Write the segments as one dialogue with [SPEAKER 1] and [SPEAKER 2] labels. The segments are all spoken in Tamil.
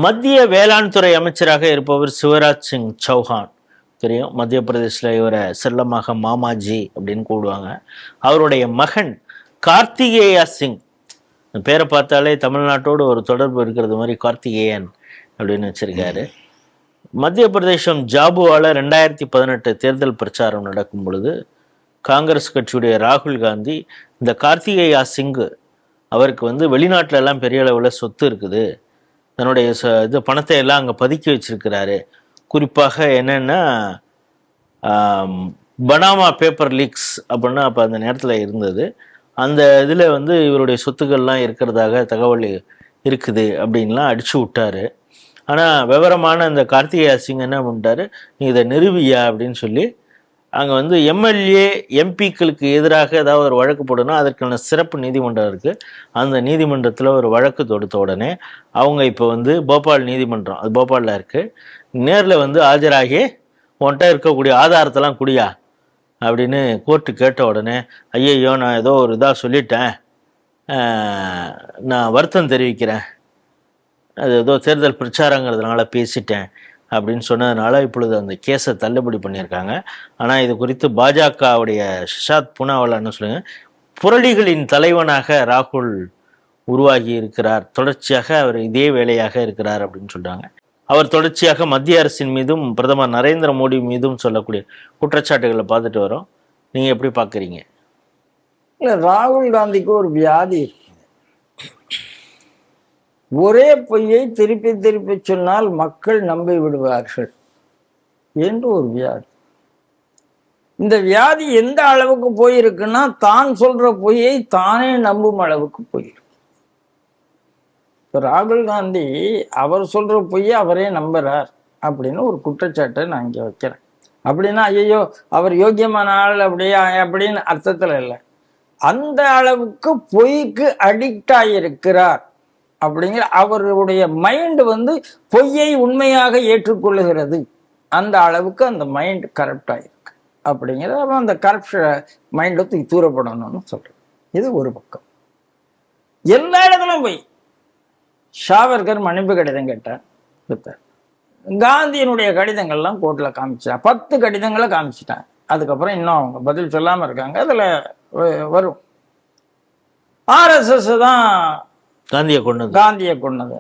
[SPEAKER 1] மத்திய வேளாண் துறை அமைச்சராக இருப்பவர் சிவராஜ் சிங் சௌஹான். தெரியும், மத்திய பிரதேசில் இவரை செல்லமாக மாமாஜி அப்படின்னு கூடுவாங்க. அவருடைய மகன் கார்த்திகேயா சிங், பேரை பார்த்தாலே தமிழ்நாட்டோடு ஒரு தொடர்பு இருக்கிறது மாதிரி கார்த்திகேயன் அப்படின்னு வச்சிருக்காரு. மத்திய பிரதேசம் ஜாபுவால 2018 தேர்தல் பிரச்சாரம் நடக்கும் பொழுது காங்கிரஸ் கட்சியுடைய ராகுல் காந்தி இந்த கார்த்திகேயா சிங்கு அவருக்கு வெளிநாட்டில எல்லாம் பெரிய அளவில் சொத்து இருக்குது, தன்னுடைய இது பணத்தை எல்லாம் அங்கே பதுக்கி வச்சிருக்கிறாரு. குறிப்பாக என்னன்னா பனாமா பேப்பர் லீக்ஸ் அப்படின்னு அப்போ அந்த நேரத்தில் இருந்தது. அந்த இதில் இவருடைய சொத்துக்கள்லாம் இருக்கிறதாக தகவல் இருக்குது அப்படின்லாம் அடிச்சு விட்டாரு. ஆனால் விவரமான அந்த கார்த்திகேயா சிங் என்ன பண்ணிட்டாரு, நீ இதை நிறுவியா அப்படின்னு சொல்லி அங்கே எம்எல்ஏ எம்பிக்களுக்கு எதிராக ஏதாவது ஒரு வழக்கு போடணும், அதற்கான சிறப்பு நீதிமன்றம் இருக்குது. அந்த நீதிமன்றத்தில் ஒரு வழக்கு தொடுத்த உடனே அவங்க இப்போ போபால் நீதிமன்றம், அது போபாலில் இருக்குது, நேரில் ஆஜராகி உன்கிட்ட இருக்கக்கூடிய ஆதாரத்தெல்லாம் குடியா அப்படின்னு கோர்ட்டு கேட்ட உடனே, ஐயையோ நான் ஏதோ ஒரு இதாக சொல்லிட்டேன், நான் வருத்தம் தெரிவிக்கிறேன், அது ஏதோ தேர்தல் பிரச்சாரங்கிறதுனால பேசிட்டேன் அப்படின்னு சொன்னதுனால இப்பொழுது அந்த கேஸை தள்ளுபடி பண்ணியிருக்காங்க. ஆனால் இது குறித்து பாஜகவுடைய ஷஷாத் பூனாவாலா என்ன சொல்லுங்க, புரளிகளின் தலைவனாக ராகுல் உருவாகி இருக்கிறார், தொடர்ச்சியாக அவர் இதே வேலையாக இருக்கிறார் அப்படின்னு சொல்றாங்க. அவர் தொடர்ச்சியாக மத்திய அரசின் மீதும் பிரதமர் நரேந்திர மோடி மீதும் சொல்லக்கூடிய குற்றச்சாட்டுகளை பார்த்துட்டு வரோம். நீங்க எப்படி பாக்குறீங்க?
[SPEAKER 2] இல்ல, ராகுல் காந்திக்கு ஒரு வியாதி, ஒரே பொய்யை திருப்பி திருப்பி சொன்னால் மக்கள் நம்பி விடுவார்கள் என்று ஒரு வியாதி. இந்த வியாதி எந்த அளவுக்கு போயிருக்குன்னா, தான் சொல்ற பொய்யை தானே நம்பும் அளவுக்கு போயிருக்கு. ராகுல் காந்தி அவர் சொல்ற பொய்யை அவரே நம்புறார் அப்படின்னு ஒரு குற்றச்சாட்டை நான் இங்க வைக்கிறேன். அப்படின்னா ஐயோ அவர் யோக்கியமான ஆள் அப்படியே அப்படின்னு அர்த்தத்துல இல்லை, அந்த அளவுக்கு பொய்க்கு அடிக்ட் ஆகியிருக்கிறார். அப்படிங்கிற அவருடைய மைண்ட் பொய்யை உண்மையாக ஏற்றுக்கொள்ளுகிறது, அந்த அளவுக்கு அந்த மைண்ட் கரப்ட் ஆகிருக்கு. அப்படிங்கிற அந்த கரப்ஷன் மைண்டை தூக்கி தூரப்படணும்னு சொல்றேன். இது ஒரு பக்கம். எல்லா இடத்துலையும் போய் ஷாவர்கர் மன்னிப்பு கடிதம் கேட்டார், கொடுத்தார். காந்தியினுடைய கடிதங்கள்லாம் கோர்ட்ல காமிச்சிட்டான், 10 கடிதங்களை காமிச்சிட்டான். அதுக்கப்புறம் இன்னும் அவங்க பதில் சொல்லாம இருக்காங்க. அதுல வரும் RSS தான் காந்தியை கொண்டது.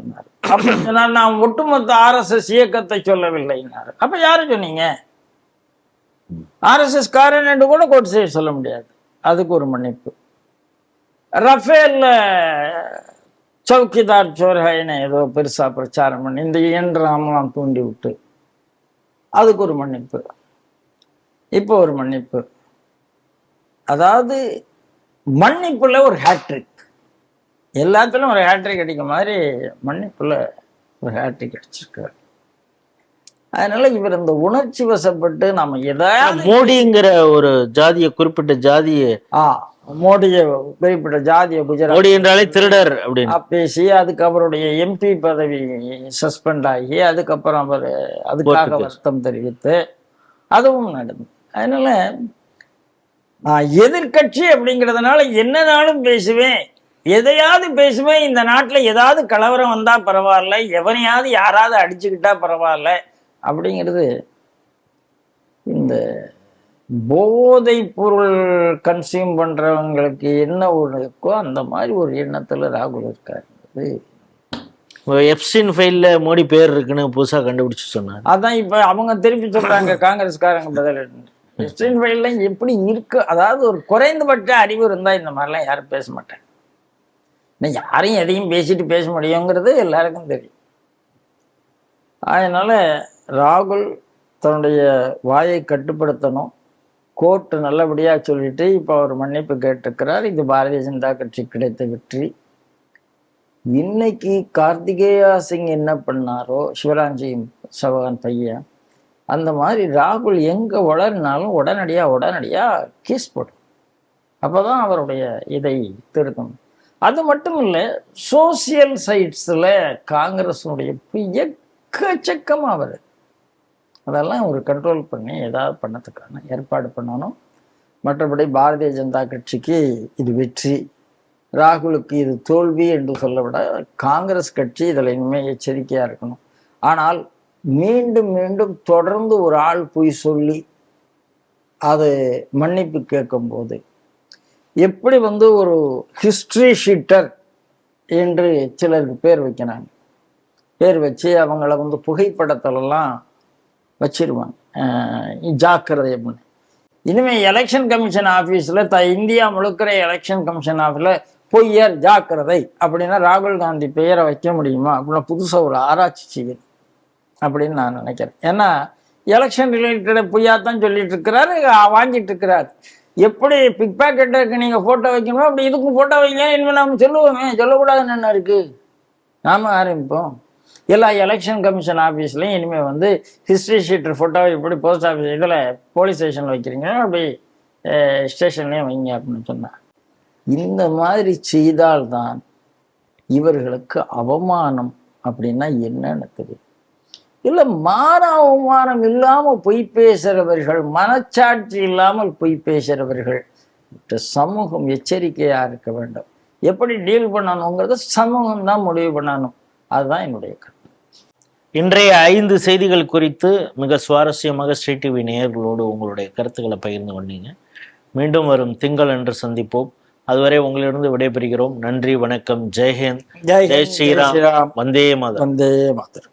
[SPEAKER 2] அப்படி சொன்னார், நான் ஒட்டுமொத்த RSS இயக்கத்தை சொல்லவில்லைன்னாரு. அப்ப யாரு சொன்னீங்க? RSS காரன் என்று கூட கோர்ட் செய்ய சொல்ல முடியாது. அதுக்கு ஒரு மன்னிப்பு. ரஃபேல் சௌக்கிதார் சோர்ஹைன்னு ஏதோ பெருசா பிரச்சாரம் பண்ணி இந்த இயந்திரம்லாம் தூண்டி விட்டு அதுக்கு ஒரு மன்னிப்பு, இப்போ ஒரு மன்னிப்பு. அதாவது மன்னிப்புல ஒரு ஹேட்ரிக், எல்லாத்துலயும் ஒரு ஹேட்ரிக் அடிக்க மாதிரி மன்னிப்புல ஒரு ஹேட்ரிக் அடிச்சிருக்காரு. அதனால இவர் இந்த உணர்ச்சி வசப்பட்டு நம்ம ஏதாவது
[SPEAKER 1] மோடிங்கிற ஒரு ஜாதியை, குறிப்பிட்ட ஜாதியை,
[SPEAKER 2] மோடியை குறிப்பிட்ட ஜாதியை, குஜராத்
[SPEAKER 1] மோடி என்றாலே திருடர் அப்படின்னு
[SPEAKER 2] பேசி அதுக்கு அவருடைய MP பதவி சஸ்பெண்ட் ஆகி அதுக்கப்புறம் அவர் அதுக்காக வருத்தம் தெரிவித்து அதுவும் நடந்தது. அதனால எதிர்கட்சி அப்படிங்கிறதுனால என்னனாலும் பேசுவேன், எதையாவது பேசுவேன், இந்த நாட்டில் ஏதாவது கலவரம் வந்தா பரவாயில்ல, எவனையாவது யாராவது அடிச்சுக்கிட்டா பரவாயில்ல அப்படிங்கிறது இந்த போதை பொருள் கன்சியூம் பண்றவங்களுக்கு என்ன ஒரு இருக்கோ அந்த மாதிரி ஒரு எண்ணத்துல ராகுல் இருக்காரு.
[SPEAKER 1] எப்ஸ்டின் ஃபைல்ல மோடி பேர் இருக்குன்னு புதுசா கண்டுபிடிச்சு சொன்னாங்க.
[SPEAKER 2] அதான் இப்ப அவங்க திருப்பி சொல்றாங்க காங்கிரஸ்காரங்க பதில். எப்ஸ்டின் ஃபைல்ல எப்படி இருக்கு, அதாவது ஒரு குறைந்தபட்ச அறிவு இருந்தா இந்த மாதிரிலாம் யாரும் பேச மாட்டாங்க. யாரையும் எதையும் பேசிட்டு பேச முடியுங்கிறது எல்லாருக்கும் தெரியும். அதனால ராகுல் தன்னுடைய வாயை கட்டுப்படுத்தணும். கோர்ட்டு நல்லபடியா சொல்லிட்டு இப்போ அவர் மன்னிப்பு கேட்டிருக்கிறார். இது பாரதிய ஜனதா கட்சி கிடைத்த வெற்றி. இன்னைக்கு கார்த்திகேயா சிங் என்ன பண்ணாரோ, சிவராஜ் சௌஹான் பையன், அந்த மாதிரி ராகுல் எங்க வளர்னாலும் உடனடியா கேஸ் போடும். அப்பதான் அவருடைய இதை திருத்தணும். அது மட்டும் இல்லை, சோசியல் சைட்ஸ்ல காங்கிரஸுடைய எக்கச்சக்கமா வருது. அதெல்லாம் ஒரு கண்ட்ரோல் பண்ணி ஏதாவது பண்ணதுக்கான ஏற்பாடு பண்ணணும். மற்றபடி பாரதிய ஜனதா கட்சிக்கு இது வெற்றி. ராகுலுக்கு இது தோல்வி என்று சொல்ல விட காங்கிரஸ் கட்சி இதில் இனிமேல் எச்சரிக்கையாக இருக்கணும். ஆனால் மீண்டும் மீண்டும் தொடர்ந்து ஒரு ஆள் பொய் சொல்லி அது மன்னிப்பு கேட்கும்போது எப்படி ஒரு ஹிஸ்ட்ரி ஷீட்டர் என்று சிலருக்கு பேர் வைக்கிறாங்க. பேர் வச்சு அவங்கள புகைப்படத்திலெல்லாம் வச்சிருவாங்க, ஜாக்கிரதை அப்படின்னு. இனிமேல் எலெக்ஷன் கமிஷன் ஆஃபீஸில் இந்தியா முழுக்கிற எலெக்ஷன் கமிஷன் ஆஃபீஸில் பொய்யர் ஜாக்கிரதை அப்படின்னா ராகுல் காந்தி பெயரை வைக்க முடியுமா அப்படின்னா புதுசாக ஒரு ஆராய்ச்சி செய்யுது அப்படின்னு நான் நினைக்கிறேன். ஏன்னா எலெக்ஷன் ரிலேட்டட் பொய்யாத்தான் சொல்லிட்டு இருக்கிறாரு, வாங்கிட்டு இருக்கிறாரு. எப்படி பிக் பேக்கெட்டுக்கு நீங்கள் ஃபோட்டோ வைக்கணுமோ அப்படி இதுக்கும் ஃபோட்டோ வைங்க. இனிமேல் நாம் சொல்லுவோமே, சொல்லக்கூடாதுன்னு என்ன இருக்குது? நாம ஆரம்பிப்போம். எல்லா எலெக்ஷன் கமிஷன் ஆஃபீஸ்லையும் இனிமேல் ஹிஸ்ட்ரி ஷீட்டர் ஃபோட்டோவை எப்படி போஸ்ட் ஆஃபீஸ் இதில் போலீஸ் ஸ்டேஷனில் வைக்கிறீங்க அப்படி ஸ்டேஷன்லேயும் வைங்க அப்படின்னு சொன்னார். இந்த மாதிரி செய்தால்தான் இவர்களுக்கு அவமானம் அப்படின்னா என்னன்னு தெரியும். இல்லை அவமானம் இல்லாமல் பொய் பேசுகிறவர்கள், மனச்சாட்சி இல்லாமல் பொய் பேசுகிறவர்கள் சமூகம் எச்சரிக்கையாக இருக்க வேண்டும். எப்படி டீல் பண்ணணுங்கிறத சமூகம் தான் முடிவு பண்ணணும். அதுதான் என்னுடைய கருத்து.
[SPEAKER 1] இன்றைய 5 செய்திகள் குறித்து மிக சுவாரஸ்யமாக ஸ்ரீ டிவி நேயர்களோடு உங்களுடைய கருத்துக்களை பகிர்ந்து கொண்டீங்க. மீண்டும் வரும் திங்கள் என்று சந்திப்போம். அதுவரை உங்களிடம் விடைபெறுகிறோம். நன்றி, வணக்கம். ஜெய்ஹிந்த், ஜெய் ஸ்ரீராம், வந்தே மாதரம்.
[SPEAKER 2] வந்தே மாதரம்.